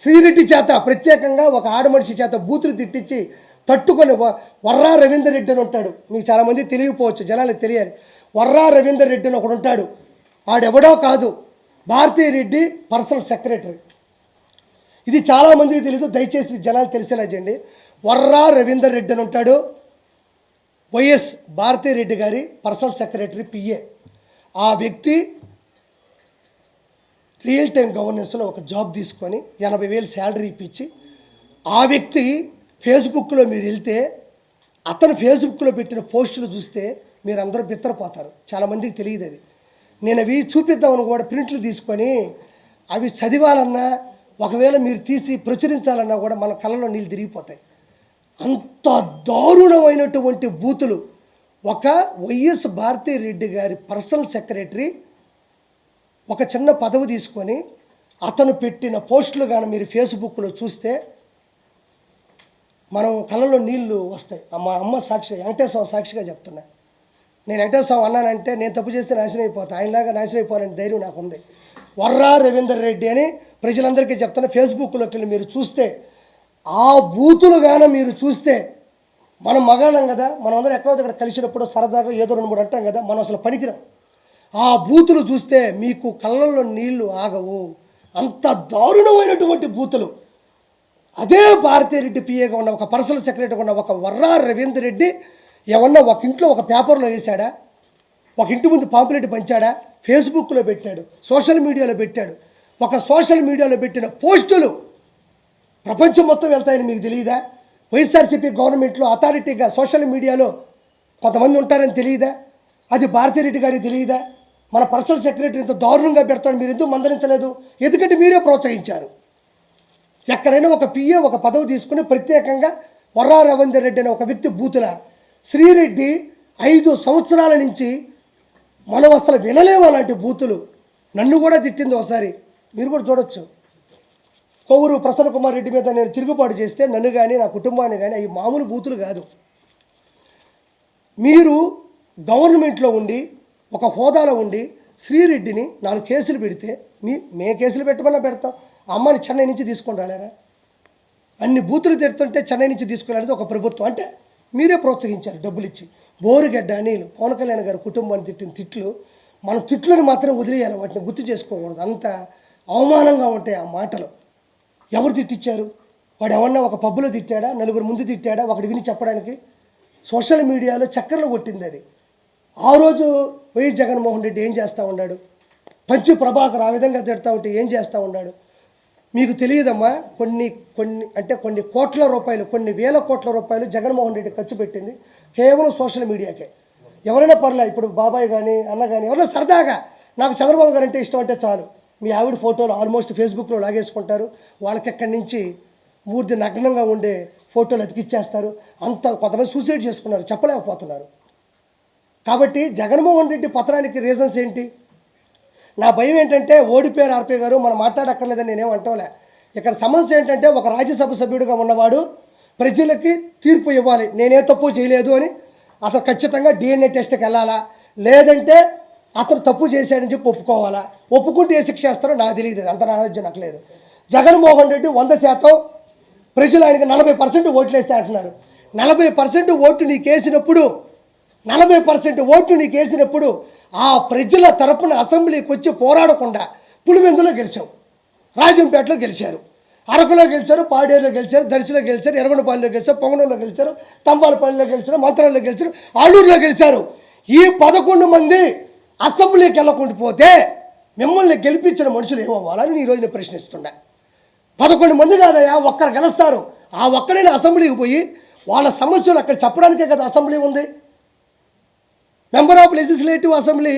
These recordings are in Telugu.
శ్రీరెడ్డి చేత ప్రత్యేకంగా ఒక ఆడమనిషి చేత బూతులు తిట్టించి తట్టుకొని వర్రా రవీందర్ రెడ్డి అని ఉంటాడు. మీకు చాలామంది తెలియకపోవచ్చు, జనాలకు తెలియాలి. వర్రా రవీందర్ రెడ్డి అని ఒకడు ఉంటాడు. ఆడెవడో కాదు, భారతీ రెడ్డి పర్సనల్ సెక్రటరీ. ఇది చాలామందికి తెలియదు, దయచేసి జనాలు తెలిసేలా చేయండి. వర్రా రవీందర్ రెడ్డి అని ఉంటాడు, వైఎస్ భారతీ రెడ్డి గారి పర్సనల్ సెక్రటరీ, పిఏ. ఆ వ్యక్తి రియల్ టైం గవర్నెన్స్లో ఒక జాబ్ తీసుకొని 80,000 శాలరీ ఇప్పించి, ఆ వ్యక్తి ఫేస్బుక్లో మీరు వెళ్తే అతను ఫేస్బుక్లో పెట్టిన పోస్టులు చూస్తే మీరు అందరూ బిత్తరపోతారు. చాలామందికి తెలియదు అది. నేను అవి చూపిద్దామని కూడా ప్రింట్లు తీసుకొని అవి చదివాలన్నా, ఒకవేళ మీరు తీసి ప్రచురించాలన్నా కూడా మన కళ్ళలో నీళ్ళు తిరిగిపోతాయి. అంత దారుణమైనటువంటి బూతులు. ఒక వైఎస్ భారతీ రెడ్డి గారి పర్సనల్ సెక్రటరీ ఒక చిన్న పదవి తీసుకొని అతను పెట్టిన పోస్టులు కానీ మీరు ఫేస్బుక్లో చూస్తే మనం కళ్ళలో నీళ్లు వస్తాయి. మా అమ్మ సాక్షి, వెంకటేశ్వర సాక్షిగా చెప్తున్నా. నేను వెంకటేశ్వర అన్నానంటే నేను తప్పు చేస్తే నాశనం అయిపోతా, ఆయనలాగా నాశనం అయిపోవాలని ధైర్యం నాకు ఉంది. వర్రా రవీందర్ రెడ్డి అని ప్రజలందరికీ చెప్తున్నా. ఫేస్బుక్లోకి వెళ్ళి మీరు చూస్తే ఆ బూతులు కానీ మీరు చూస్తే, మనం మగాళ్ళం కదా, మనం అందరం ఎక్కడో ఇక్కడ కలిసినప్పుడు సరదాగా ఏదో 2-3 అంటాం కదా, మనం అసలు పనికిరాం. ఆ బూతులు చూస్తే మీకు కళ్ళల్లో నీళ్లు ఆగవు. అంత దారుణమైనటువంటి బూతులు. అదే భారతీరెడ్డి పిఏగా ఉన్న ఒక పర్సనల్ సెక్రటరీగా ఉన్న ఒక వర్రా రవీందర్ రెడ్డి ఏమన్నా ఒక ఇంట్లో ఒక పేపర్లో వేశాడా, ఒక ఇంటి ముందు పాంప్లెట్ పంచాడా, ఫేస్బుక్లో పెట్టాడు, సోషల్ మీడియాలో పెట్టాడు. ఒక సోషల్ మీడియాలో పెట్టిన పోస్టులు ప్రపంచం మొత్తం వెళ్తాయని మీకు తెలియదా? వైఎస్ఆర్సీపీ గవర్నమెంట్లో అథారిటీగా సోషల్ మీడియాలో కొంతమంది ఉంటారని తెలియదా? అది భారతీరెడ్డి గారికి తెలియదా? మన పర్సనల్ సెక్రటరీ ఇంత దారుణంగా పెడతాడు, మీరు ఎందుకు మందలించలేదు? ఎందుకంటే మీరే ప్రోత్సహించారు. ఎక్కడైనా ఒక పిఏ ఒక పదవి తీసుకుని ప్రత్యేకంగా వర్రా రవీందర్ రెడ్డి అనే ఒక వ్యక్తి బూతుల శ్రీరెడ్డి 5 సంవత్సరాల నుంచి మనం అసలు వినలేము అలాంటి బూతులు. నన్ను కూడా తిట్టింది ఒకసారి, మీరు కూడా చూడొచ్చు. కొవ్వూరు ప్రసన్న కుమార్ రెడ్డి మీద నేను తిరుగుబాటు చేస్తే నన్ను కానీ నా కుటుంబాన్ని కానీ అవి మామూలు బూతులు కాదు. మీరు గవర్నమెంట్లో ఉండి ఒక హోదాలో ఉండి శ్రీరెడ్డిని 4 కేసులు పెడితే మే కేసులు పెట్టమన్నా పెడతాం. అమ్మని చెన్నై నుంచి తీసుకొని రాలేరా? అన్ని బూతులు తిడుతుంటే చెన్నై నుంచి తీసుకురాలేదు ఒక ప్రభుత్వం. అంటే మీరే ప్రోత్సహించారు డబ్బులు ఇచ్చి. బోరుగడ్డ అనిలు పవన్ కళ్యాణ్ గారి కుటుంబాన్ని తిట్టిన తిట్లు, మన తిట్లను మాత్రం వదిలేయాలి, వాటిని గుర్తు చేసుకోకూడదు. అంత అవమానంగా ఉంటాయి ఆ మాటలు. ఎవరు తిట్టించారు? వాడు ఎవరన్నా ఒక పబ్బులో తిట్టాడా, 4 ముందు తిట్టాడా, ఒకటి విని చెప్పడానికి? సోషల్ మీడియాలో చక్కర్లు కొట్టింది అది. ఆ రోజు వైఎస్ జగన్మోహన్ రెడ్డి ఏం చేస్తూ ఉన్నాడు? పంచి ప్రభాకర్ ఆ విధంగా తిడతా ఉంటే ఏం చేస్తూ ఉన్నాడు? మీకు తెలియదమ్మా. కొన్ని కోట్ల రూపాయలు, కొన్ని వేల కోట్ల రూపాయలు జగన్మోహన్ రెడ్డి ఖర్చు పెట్టింది కేవలం సోషల్ మీడియాకే. ఎవరైనా పర్లే, ఇప్పుడు బాబాయ్ కానీ అన్న కానీ ఎవరైనా సరదాగా నాకు చంద్రబాబు గారు అంటే ఇష్టం అంటే చాలు, మీ ఆవిడ ఫోటోలు ఆల్మోస్ట్ ఫేస్బుక్లో లాగేసుకుంటారు. వాళ్ళకి ఎక్కడి నుంచి మూర్తి నగ్నంగా ఉండే ఫోటోలు అతికిచ్చేస్తారు. అంత కొంతమంది సూసైడ్ చేసుకున్నారు, చెప్పలేకపోతున్నారు. కాబట్టి జగన్మోహన్ రెడ్డి పతనానికి రీజన్స్ ఏంటి? నా భయం ఏంటంటే ఓడిపోయారు ఆర్పీ గారు, మనం మాట్లాడక్కర్లేదని నేనేం అంటోలే. ఇక్కడ సమస్య ఏంటంటే ఒక రాజ్యసభ సభ్యుడిగా ఉన్నవాడు ప్రజలకి తీర్పు ఇవ్వాలి, నేనే తప్పు చేయలేదు అని. అతను ఖచ్చితంగా DNA టెస్ట్కి వెళ్ళాలా, లేదంటే అతను తప్పు చేశాడని చెప్పి ఒప్పుకోవాలా? ఒప్పుకుంటే ఏ శిక్ష చేస్తారో నాకు తెలియదు, అంత నాలెడ్జ్ నాకు లేదు. జగన్మోహన్ రెడ్డి 100% ప్రజలు ఆయనకి 40% ఓట్లు వేసి అంటున్నారు. 40% ఓటు నీకేసినప్పుడు 40% ఓటు నీకేసినప్పుడు ఆ ప్రజల తరపున అసెంబ్లీకి వచ్చి పోరాడకుండా పులివెందులో గెలిచావు, రాజంపేటలో గెలిచారు, అరకులో గెలిచారు, పాడేరులో గెలిచారు, దర్శిలో గెలిచారు, ఎర్రగొండపాలెంలో గెలిచారు, పొంగనూరులో గెలిచారు, తంబాలపల్లిలో గెలిచారు, మంత్రాల్లో గెలిచారు, ఆలూరులో గెలిచారు. ఈ 11 మంది అసెంబ్లీకి వెళ్ళకుండా పోతే మిమ్మల్ని గెలిపించిన మనుషులు ఏమవ్వాలని ఈరోజు నేను ప్రశ్నిస్తున్నా. 11 మంది కాదయా, ఒక్కరు గెలుస్తారు. ఆ ఒక్కరైనా అసెంబ్లీకి పోయి వాళ్ళ సమస్యలు అక్కడ చెప్పడానికే కదా అసెంబ్లీ ఉంది. మెంబర్ ఆఫ్ లెజిస్లేటివ్ అసెంబ్లీ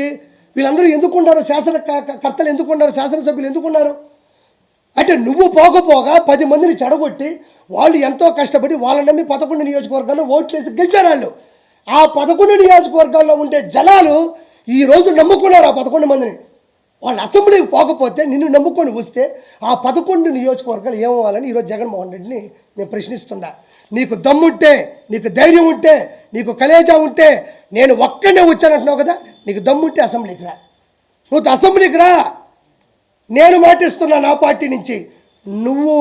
వీళ్ళందరూ ఎందుకున్నారు? శాసనకర్తలు ఎందుకున్నారు? శాసనసభ్యులు ఎందుకున్నారు? అంటే నువ్వు పోకపోగా 10 మందిని చెడగొట్టి వాళ్ళు ఎంతో కష్టపడి వాళ్ళని నమ్మి 11 నియోజకవర్గాల్లో ఓట్లేసి గెలిచారు వాళ్ళు. ఆ 11 నియోజకవర్గాల్లో ఉండే జనాలు ఈరోజు నమ్ముకున్నారు ఆ 11 మందిని. వాళ్ళు అసెంబ్లీకి పోకపోతే నిన్ను నమ్ముకొని వస్తే ఆ 11 నియోజకవర్గాలు ఏమవ్వాలని ఈరోజు జగన్మోహన్ రెడ్డిని నేను ప్రశ్నిస్తున్నా. నీకు దమ్ముంటే, నీకు ధైర్యం ఉంటే, నీకు కలేజా ఉంటే, నేను ఒక్కడే వచ్చానంటున్నావు కదా, నీకు దమ్ముంటే అసెంబ్లీకి రా. నువ్వు అసెంబ్లీకి రా. నేను మాటిస్తున్నా నా పార్టీ నుంచి నువ్వు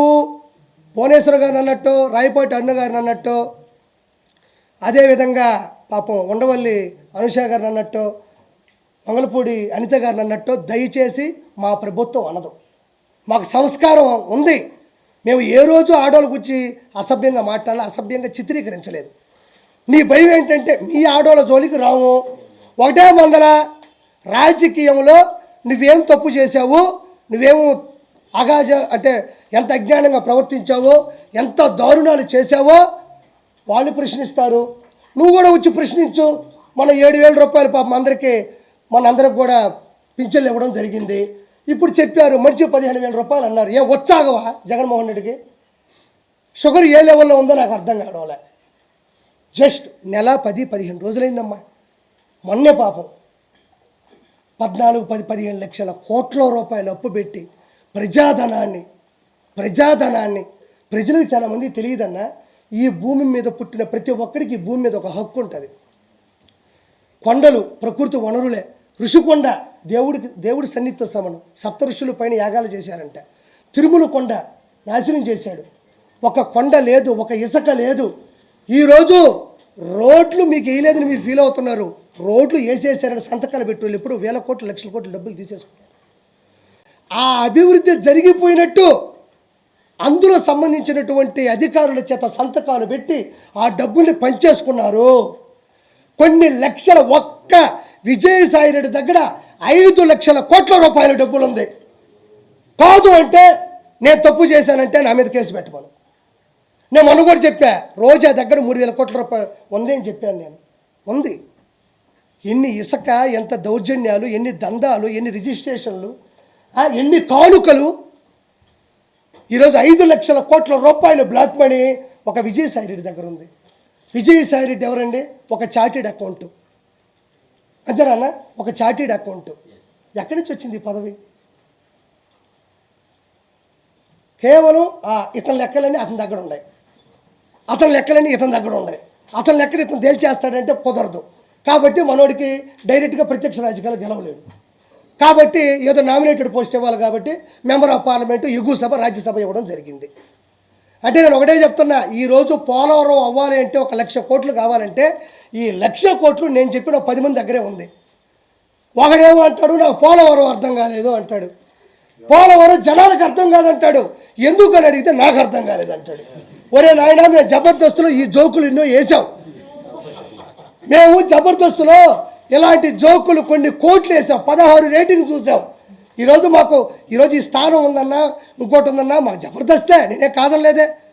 భువనేశ్వర్ గారు అన్నట్టు, రాయపాటి అన్న గారిని అన్నట్టు, అదేవిధంగా పాపం ఉండవల్లి అనుష గారిని అన్నట్టు, మంగళపూడి అనిత గారిని అన్నట్టు దయచేసి మా ప్రభుత్వం అనదు. మాకు సంస్కారం ఉంది. మేము ఏ రోజు ఆడవాళ్ళ గురించి అసభ్యంగా మాట్లాడాలి, అసభ్యంగా చిత్రీకరించలేదు. నీ భయం ఏంటంటే మీ ఆడవాళ్ళ జోలికి రాము. ఒకటే మందల రాజకీయంలో నువ్వేం తప్పు చేసావు, నువ్వేమో అగాజ అంటే ఎంత అజ్ఞానంగా ప్రవర్తించావో, ఎంత దారుణాలు చేసావో వాళ్ళు ప్రశ్నిస్తారు. నువ్వు కూడా వచ్చి ప్రశ్నించు. మన 7,000 రూపాయలు పాపం అందరికీ మనందరికి కూడా పింఛన్లు ఇవ్వడం జరిగింది. ఇప్పుడు చెప్పారు మనిషి 15,000 రూపాయలు అన్నారు. ఏం వచ్చాగవా జగన్మోహన్ రెడ్డికి? షుగర్ ఏ లెవెల్లో ఉందో నాకు అర్థం కావడంలే. జస్ట్ నెల 10-15 రోజులైందమ్మా. మొన్నే పాపం 14-15 లక్షల కోట్ల రూపాయలు అప్పు పెట్టి ప్రజాధనాన్ని ప్రజలకు చాలామంది తెలియదన్నా, ఈ భూమి మీద పుట్టిన ప్రతి ఒక్కడికి ఈ భూమి మీద ఒక హక్కు ఉంటుంది. కొండలు ప్రకృతి వనరులే. ఋషికొండ దేవుడి సన్నిధితో సమానం. 7 ఋషుల పైన యాగాలు చేశారంట. తిరుమల కొండ నాశనం చేశాడు. ఒక కొండ లేదు, ఒక ఇసుక లేదు. ఈరోజు రోడ్లు మీకు వేయలేదని మీరు ఫీల్ అవుతున్నారు. రోడ్లు వేసేసారని సంతకాలు పెట్టి ఎప్పుడు 1,000 కోట్లు 1,00,000 కోట్లు డబ్బులు తీసేసుకున్నారు. ఆ అభివృద్ధి జరిగిపోయినట్టు అందులో సంబంధించినటువంటి అధికారుల చేత సంతకాలు పెట్టి ఆ డబ్బుల్ని పంచేసుకున్నారు. కొన్ని లక్షల ఒక్క విజయసాయి రెడ్డి దగ్గర 5 లక్షల కోట్ల రూపాయల డబ్బులు ఉంది. కాదు అంటే నేను తప్పు చేశానంటే నా మీద కేసు పెట్టమను. నేను మొన్న కూడా చెప్పా, రోజా దగ్గర 3,000 కోట్ల రూపాయలు ఉంది అని చెప్పాను. నేను ఉంది. ఎన్ని ఇసుక, ఎంత దౌర్జన్యాలు, ఎన్ని దందాలు, ఎన్ని రిజిస్ట్రేషన్లు, ఎన్ని కానుకలు. ఈరోజు 5 లక్షల కోట్ల రూపాయలు బ్లాక్ మనీ ఒక విజయసాయి రెడ్డి దగ్గర ఉంది. విజయసాయి రెడ్డి ఎవరండి? ఒక చార్టెడ్ అకౌంట్. అంతేనా అన్న? ఒక చార్టెడ్ అకౌంట్. ఎక్కడి నుంచి వచ్చింది ఈ పదవి? కేవలం ఇతని లెక్కలన్నీ అతని దగ్గర ఉన్నాయి, అతని లెక్కలన్నీ ఇతని దగ్గర ఉన్నాయి. అతని లెక్కలు ఇతను తేల్చేస్తాడంటే కుదరదు. కాబట్టి మనోడికి డైరెక్ట్గా ప్రత్యక్ష రాజకీయాలు గెలవలేడు. కాబట్టి ఏదో నామినేటెడ్ పోస్ట్ ఇవ్వాలి కాబట్టి మెంబర్ ఆఫ్ పార్లమెంటు, ఎగువ సభ, రాజ్యసభ ఇవ్వడం జరిగింది. అంటే నేను ఒకటే చెప్తున్నా, ఈరోజు పోలవరం అవ్వాలి అంటే 1,00,000 కోట్లు కావాలంటే ఈ 1,00,000 కోట్లు నేను చెప్పిన 10 మంది దగ్గరే ఉంది. ఒకడేమో అంటాడు నాకు పోలవరం అర్థం కాలేదు అంటాడు, పోలవరం జనాలకు అర్థం కాదంటాడు, ఎందుకని అడిగితే నాకు అర్థం కాలేదంటాడు. ఒరే నాయన, మేము జబర్దస్తులో ఈ జోకులు ఎన్నో వేసాం. మేము జబర్దస్తులో ఇలాంటి జోకులు కొన్ని కోట్లు వేసాం, 16 రేటింగ్ చూసాం. ఈరోజు ఈ స్థానం ఉందన్నా, ఇంకోటి ఉందన్నా, మాకు జబర్దస్తే, నేనే కాదనలేదే.